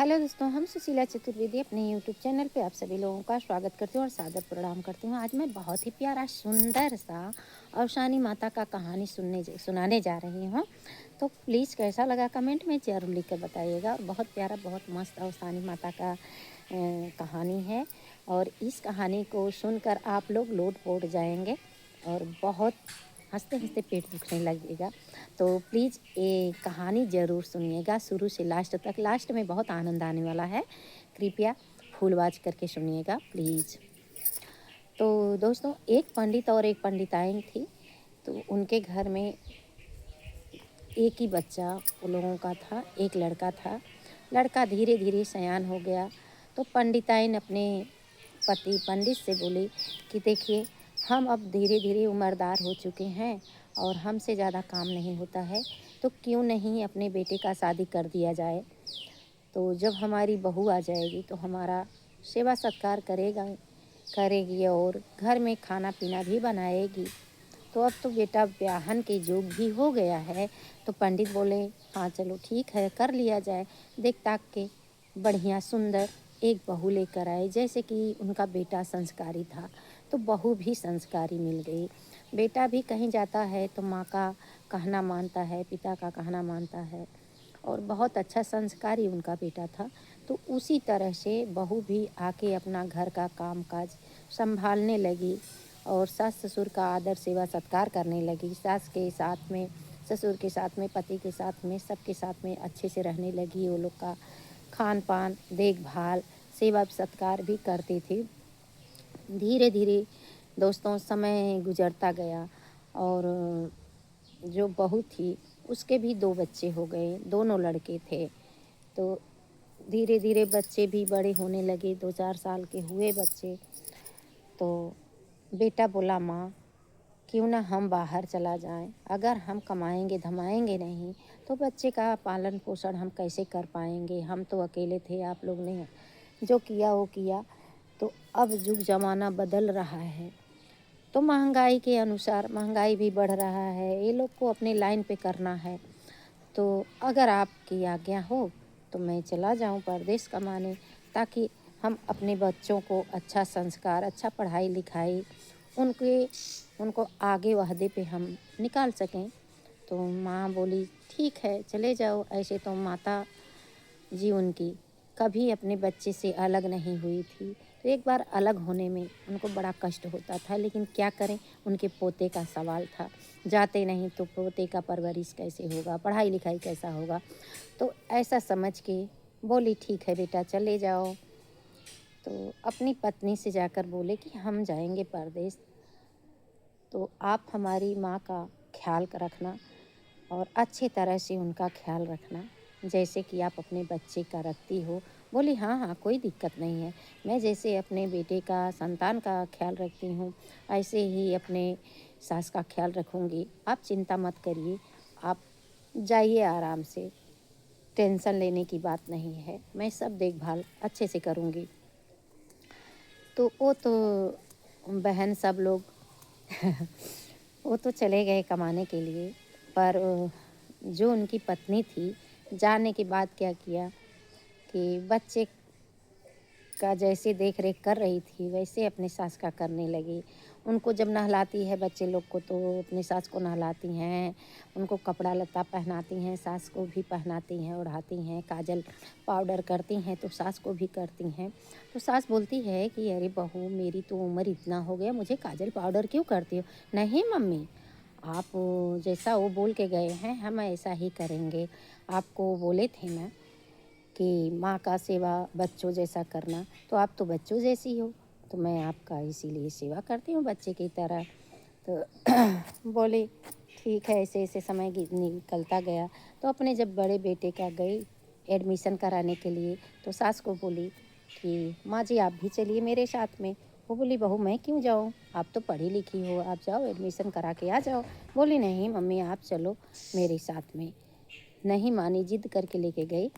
Hello दोस्तों, हम सुशीला चतुर्वेदी अपने यूट्यूब चैनल पे आप सभी लोगों का स्वागत करती हूँ और सादर प्रणाम करती हूँ। आज मैं बहुत ही प्यारा सुंदर सा अवसानी माता का कहानी सुनाने जा रही हूँ। तो प्लीज़ कैसा लगा कमेंट में ज़रूर लिख कर बताइएगा। और बहुत प्यारा, बहुत मस्त अवसानी माता का कहानी है और इस कहानी को सुनकर आप लोग लोट-पोट जाएंगे और बहुत हँसते-हँसते पेट दुखने लगेगा। तो प्लीज़ ये कहानी ज़रूर सुनिएगा शुरू से लास्ट तक। लास्ट में बहुत आनंद आने वाला है। कृपया फुल वॉच करके सुनिएगा प्लीज़। तो दोस्तों, एक पंडित और एक पंडिताइन थी। तो उनके घर में एक ही बच्चा उन लोगों का था, एक लड़का था। लड़का धीरे-धीरे सयान हो गया। तो पंडिताइन अपने पति पंडित से बोली कि देखिए, हम अब धीरे-धीरे उम्रदार हो चुके हैं और हमसे ज़्यादा काम नहीं होता है, तो क्यों नहीं अपने बेटे का शादी कर दिया जाए। तो जब हमारी बहू आ जाएगी तो हमारा सेवा सत्कार करेगी और घर में खाना पीना भी बनाएगी। तो अब तो बेटा ब्याहन के योग भी हो गया है। तो पंडित बोले, हाँ चलो ठीक है, कर लिया जाए। देख ताक के बढ़िया सुंदर एक बहू लेकर आए, जैसे कि उनका बेटा संस्कारी था तो बहू भी संस्कारी मिल गई। बेटा भी कहीं जाता है तो माँ का कहना मानता है, पिता का कहना मानता है और बहुत अच्छा संस्कारी उनका बेटा था। तो उसी तरह से बहू भी आके अपना घर का काम काज संभालने लगी और सास ससुर का आदर सेवा सत्कार करने लगी। सास के साथ में, ससुर के साथ में, पति के साथ में, सबके साथ में अच्छे से रहने लगी। वो लोग का खान पान, देखभाल, सेवा सत्कार भी करती थी। धीरे धीरे दोस्तों समय गुजरता गया और जो बहू थी उसके भी 2 बच्चे हो गए, दोनों लड़के थे। तो धीरे धीरे बच्चे भी बड़े होने लगे, 2-4 साल के हुए बच्चे। तो बेटा बोला, माँ क्यों ना हम बाहर चला जाएं। अगर हम कमाएंगे धमाएंगे नहीं तो बच्चे का पालन पोषण हम कैसे कर पाएंगे। हम तो अकेले थे, आप लोग ने जो किया वो किया। तो अब युग ज़माना बदल रहा है तो महंगाई के अनुसार महंगाई भी बढ़ रहा है, ये लोग को अपने लाइन पे करना है। तो अगर आपकी आज्ञा हो तो मैं चला जाऊं परदेश कमाने, ताकि हम अपने बच्चों को अच्छा संस्कार, अच्छा पढ़ाई लिखाई उनके उनको आगे वहदे पे हम निकाल सकें। तो माँ बोली, ठीक है चले जाओ। ऐसे तो माता जी उनकी कभी अपने बच्चे से अलग नहीं हुई थी। तो एक बार अलग होने में उनको बड़ा कष्ट होता था, लेकिन क्या करें, उनके पोते का सवाल था। जाते नहीं तो पोते का परवरिश कैसे होगा, पढ़ाई लिखाई कैसा होगा। तो ऐसा समझ के बोली, ठीक है बेटा चले जाओ। तो अपनी पत्नी से जाकर बोले कि हम जाएंगे परदेश, तो आप हमारी माँ का ख्याल रखना और अच्छी तरह से उनका ख्याल रखना, जैसे कि आप अपने बच्चे का रखती हो। बोली, हाँ हाँ कोई दिक्कत नहीं है, मैं जैसे अपने बेटे का संतान का ख्याल रखती हूँ ऐसे ही अपने सास का ख्याल रखूँगी। आप चिंता मत करिए, आप जाइए आराम से, टेंशन लेने की बात नहीं है, मैं सब देखभाल अच्छे से करूँगी। तो वो तो बहन सब लोग वो तो चले गए कमाने के लिए। पर जो उनकी पत्नी थी, जाने के बाद क्या किया कि बच्चे का जैसे देख रेख कर रही थी वैसे अपने सास का करने लगी। उनको जब नहलाती है बच्चे लोग को तो अपनी सास को नहलाती हैं, उनको कपड़ा लत्ता पहनाती हैं, सास को भी पहनाती हैं, ओढ़ाती हैं, काजल पाउडर करती हैं तो सास को भी करती हैं। तो सास बोलती है कि अरे बहू, मेरी तो उम्र इतना हो गया, मुझे काजल पाउडर क्यों करती हो। नहीं मम्मी, आप जैसा वो बोल के गए हैं हम ऐसा ही करेंगे। आपको बोले थे ना कि माँ का सेवा बच्चों जैसा करना, तो आप तो बच्चों जैसी हो, तो मैं आपका इसीलिए सेवा करती हूँ बच्चे की तरह। तो बोले ठीक है। ऐसे ऐसे समय निकलता गया। तो अपने जब बड़े बेटे का गई एडमिशन कराने के लिए, तो सास को बोली कि माँ जी आप भी चलिए मेरे साथ में। वो बोली, बहू मैं क्यों जाऊँ, आप तो पढ़ी लिखी हो, आप जाओ एडमिशन करा के आ जाओ। बोली, नहीं मम्मी आप चलो मेरे साथ में। नहीं मानी, जिद करके लेके गई।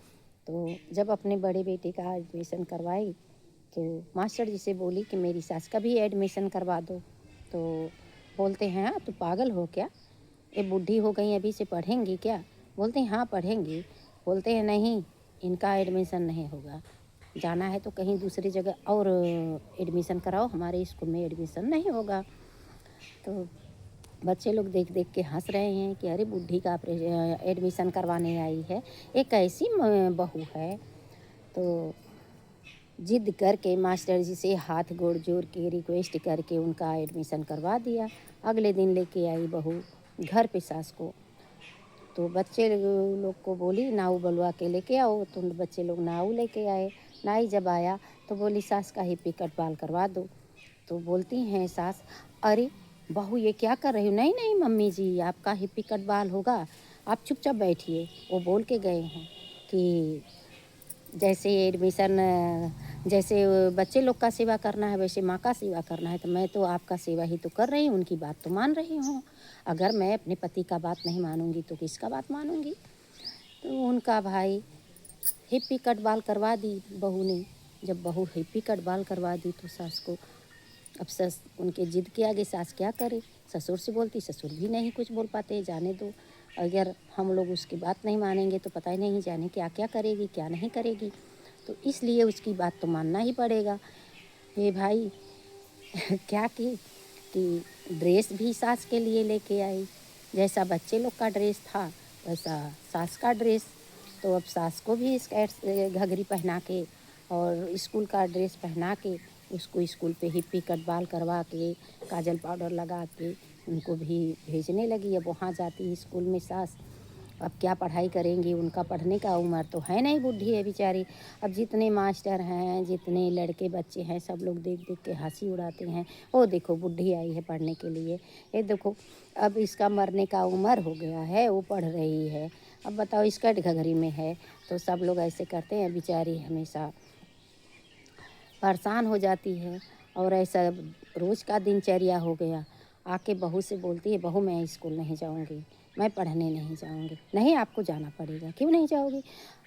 तो जब अपने बड़े बेटे का एडमिशन करवाई तो मास्टर जी से बोली कि मेरी सास का भी एडमिशन करवा दो। तो बोलते हैं, हाँ तो पागल हो क्या, ये बूढ़ी हो गई अभी से पढ़ेंगी क्या। बोलते हैं हाँ पढ़ेंगी। बोलते हैं नहीं, इनका एडमिशन नहीं होगा, जाना है तो कहीं दूसरी जगह और एडमिशन कराओ, हमारे स्कूल में एडमिशन नहीं होगा। तो बच्चे लोग देख देख के हंस रहे हैं कि अरे बुढ़ी का एडमिशन करवाने आई है, एक ऐसी बहू है। तो जिद करके मास्टर जी से हाथ गोड़ जोड़ के रिक्वेस्ट करके उनका एडमिशन करवा दिया। अगले दिन लेके आई बहू घर पे सास को। तो बच्चे लोग को बोली नाऊ बुलवा के लेके आओ, तो बच्चे लोग नाऊ लेके आए। नाई जब आया तो बोली सास का ही पिकट बाल करवा दो। तो बोलती हैं सास, अरे बहू ये क्या कर रही हो? नहीं नहीं मम्मी जी, आपका ही पिकट बाल होगा, आप चुपचाप बैठिए। वो बोल के गए हैं कि जैसे एडमिशन, जैसे बच्चे लोग का सेवा करना है वैसे माँ का सेवा करना है, तो मैं तो आपका सेवा ही तो कर रही हूँ, उनकी बात तो मान रही हूँ। अगर मैं अपने पति का बात नहीं मानूंगी तो किसका बात मानूंगी? तो उनका भाई हिप्पी कट बाल करवा दी बहू ने। जब बहू हिप्पी कट बाल करवा दी तो सास को, अब सस उनके जिद के आगे सास क्या करे? ससुर से बोलती, ससुर भी नहीं कुछ बोल पाते, जाने दो, अगर हम लोग उसकी बात नहीं मानेंगे तो पता ही नहीं जाने क्या क्या करेगी क्या नहीं करेगी। तो इसलिए उसकी बात तो मानना ही पड़ेगा। ये भाई क्या कि ड्रेस भी सास के लिए लेके आई, जैसा बच्चे लोग का ड्रेस था वैसा सास का ड्रेस। तो अब सास को भी स्कर्ट घघरी पहना के और स्कूल का ड्रेस पहना के उसको स्कूल पे हिप्पी कट बाल करवा के काजल पाउडर लगा के उनको भी भेजने लगी। अब वहाँ जाती स्कूल में सास, अब क्या पढ़ाई करेंगी? उनका पढ़ने का उम्र तो है नहीं, बुढ़ी है बेचारी। अब जितने मास्टर हैं, जितने लड़के बच्चे हैं, सब लोग देख देख के हंसी उड़ाते हैं, ओ देखो बुढ़ी आई है पढ़ने के लिए, ये देखो अब इसका मरने का उम्र हो गया है, वो पढ़ रही है। अब बताओ स्कर्ट घघरी में है। तो सब लोग ऐसे करते हैं, बेचारी हमेशा परेशान हो जाती है। और ऐसा रोज़ का दिनचर्या हो गया। आके बहू से बोलती है, बहू मैं स्कूल नहीं जाऊंगी, मैं पढ़ने नहीं जाऊंगी। नहीं आपको जाना पड़ेगा। क्यों नहीं जाओगी?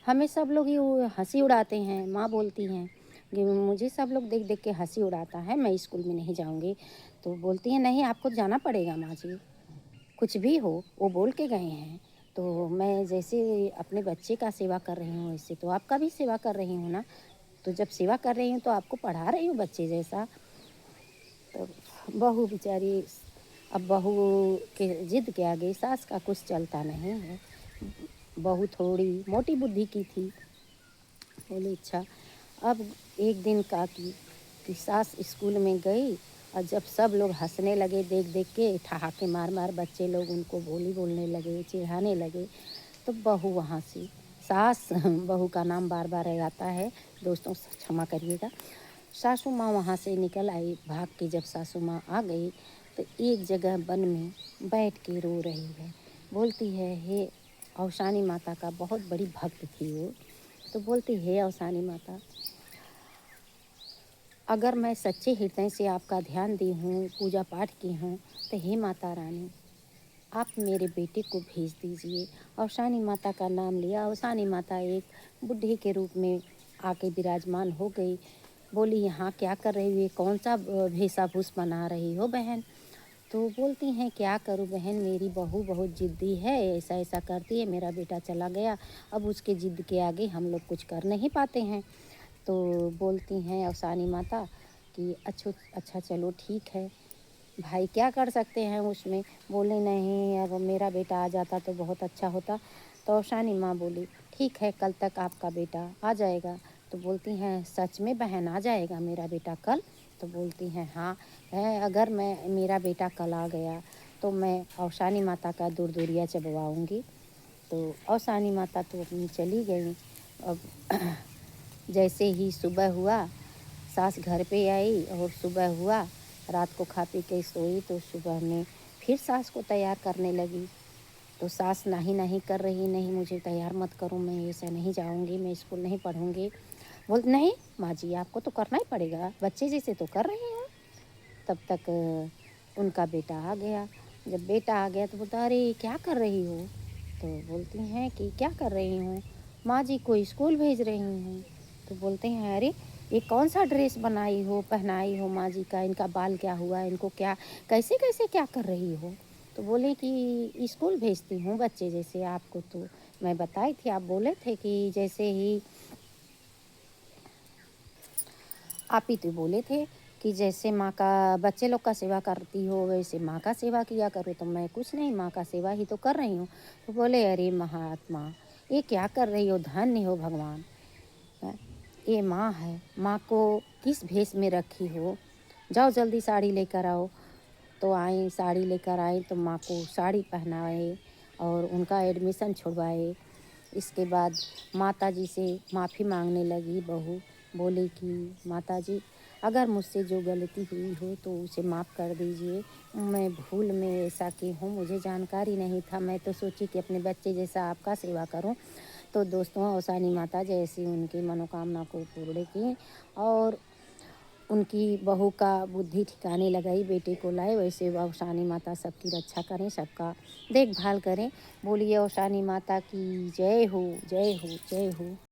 हमें सब लोग ये हंसी उड़ाते हैं। माँ बोलती हैं कि मुझे सब लोग देख देख के हंसी उड़ाता है, मैं स्कूल में नहीं जाऊंगी। तो बोलती हैं नहीं आपको जाना पड़ेगा माँ जी, कुछ भी हो। वो बोल के गए हैं। तो मैं जैसे अपने बच्चे का सेवा कर रही हूँ वैसे तो आपका भी सेवा कर रही हूँ ना। तो जब सेवा कर रही हूँ तो आपको पढ़ा रही हूँ बच्चे जैसा। तो बहू बेचारी, अब बहू के जिद के आगे सास का कुछ चलता नहीं है। बहू थोड़ी मोटी बुद्धि की थी, बोली अच्छा। अब एक दिन का कि सास स्कूल में गई और जब सब लोग हंसने लगे देख देख के, ठहाके मार मार बच्चे लोग उनको बोली बोलने लगे, चिढ़ाने लगे, तो बहू वहाँ से, सास बहू का नाम बार बार आता है दोस्तों, क्षमा करिएगा। सासू माँ वहाँ से निकल आई भाग के। जब सासू माँ आ गई तो एक जगह वन में बैठ के रो रही है। बोलती है हे अवसानी माता का बहुत बड़ी भक्त थी वो। तो बोलती है अवसानी माता, अगर मैं सच्चे हृदय से आपका ध्यान दी हूँ, पूजा पाठ की हूँ, तो हे माता रानी आप मेरे बेटे को भेज दीजिए। अवसानी माता का नाम लिया। अवसानी माता एक बुढ़ी के रूप में आके विराजमान हो गई। बोली यहाँ क्या कर रही हो, कौन सा वेशभूष बना रही हो बहन? तो बोलती हैं क्या करूँ बहन, मेरी बहू बहुत ज़िद्दी है, ऐसा ऐसा करती है, मेरा बेटा चला गया, अब उसके ज़िद के आगे हम लोग कुछ कर नहीं पाते हैं। तो बोलती हैं अवसानी माता कि अच्छा चलो ठीक है भाई, क्या कर सकते हैं उसमें। बोले नहीं, अब मेरा बेटा आ जाता तो बहुत अच्छा होता। तो अवसानी माँ बोली ठीक है, कल तक आपका बेटा आ जाएगा। तो बोलती हैं सच में बहन आ जाएगा मेरा बेटा कल? तो बोलती हैं हाँ है, अगर मैं मेरा बेटा कल आ गया तो मैं अवसानी माता का दूर दूरिया चबवाऊँगी। तो अवसानी माता तो अपनी चली गई। अब जैसे ही सुबह हुआ, सास घर पे आई और सुबह हुआ, रात को खा पी के सोई, तो सुबह में फिर सास को तैयार करने लगी। तो सास नहीं नहीं कर रही, नहीं मुझे तैयार मत करो, मैं ऐसा नहीं जाऊंगी, मैं स्कूल नहीं पढ़ूंगी। बोल नहीं माँ जी आपको तो करना ही पड़ेगा, बच्चे जैसे तो कर रही हैं। तब तक उनका बेटा आ गया। जब बेटा आ गया तो बोलता अरे क्या कर रही हो? तो बोलती हैं कि क्या कर रही हूँ, माँ जी को स्कूल भेज रही हूँ। तो बोलते हैं अरे ये कौन सा ड्रेस बनाई हो, पहनाई हो माँ जी का, इनका बाल क्या हुआ, इनको क्या कैसे कैसे क्या कर रही हो? तो बोले कि स्कूल भेजती हूँ बच्चे जैसे, आपको तो मैं बताई थी, आप बोले थे कि जैसे ही आप ही तो बोले थे कि जैसे माँ का बच्चे लोग का सेवा करती हो वैसे माँ का सेवा किया करो, तो मैं कुछ नहीं, माँ का सेवा ही तो कर रही हूँ। तो बोले, अरे महात्मा, ये क्या कर रही हो, धन्य हो भगवान। हैं? ये माँ है, माँ को किस भेष में रखी हो, जाओ जल्दी साड़ी लेकर आओ। तो आई, साड़ी लेकर आई तो माँ को साड़ी पहनाए और उनका एडमिशन छुड़वाए। इसके बाद माताजी से माफ़ी मांगने लगी बहू। बोली कि माताजी, अगर मुझसे जो गलती हुई हो तो उसे माफ़ कर दीजिए, मैं भूल में ऐसा की हूँ, मुझे जानकारी नहीं था, मैं तो सोची कि अपने बच्चे जैसा आपका सेवा करूँ। तो दोस्तों, औसानी माता जैसी उनकी मनोकामना को पूर्ण की और उनकी बहू का बुद्धि ठिकाने लगाई, बेटे को लाए, वैसे औसानी माता सबकी रक्षा करें, सबका देखभाल करें। बोलिए औसानी माता की जय हो, जय हो, जय हो।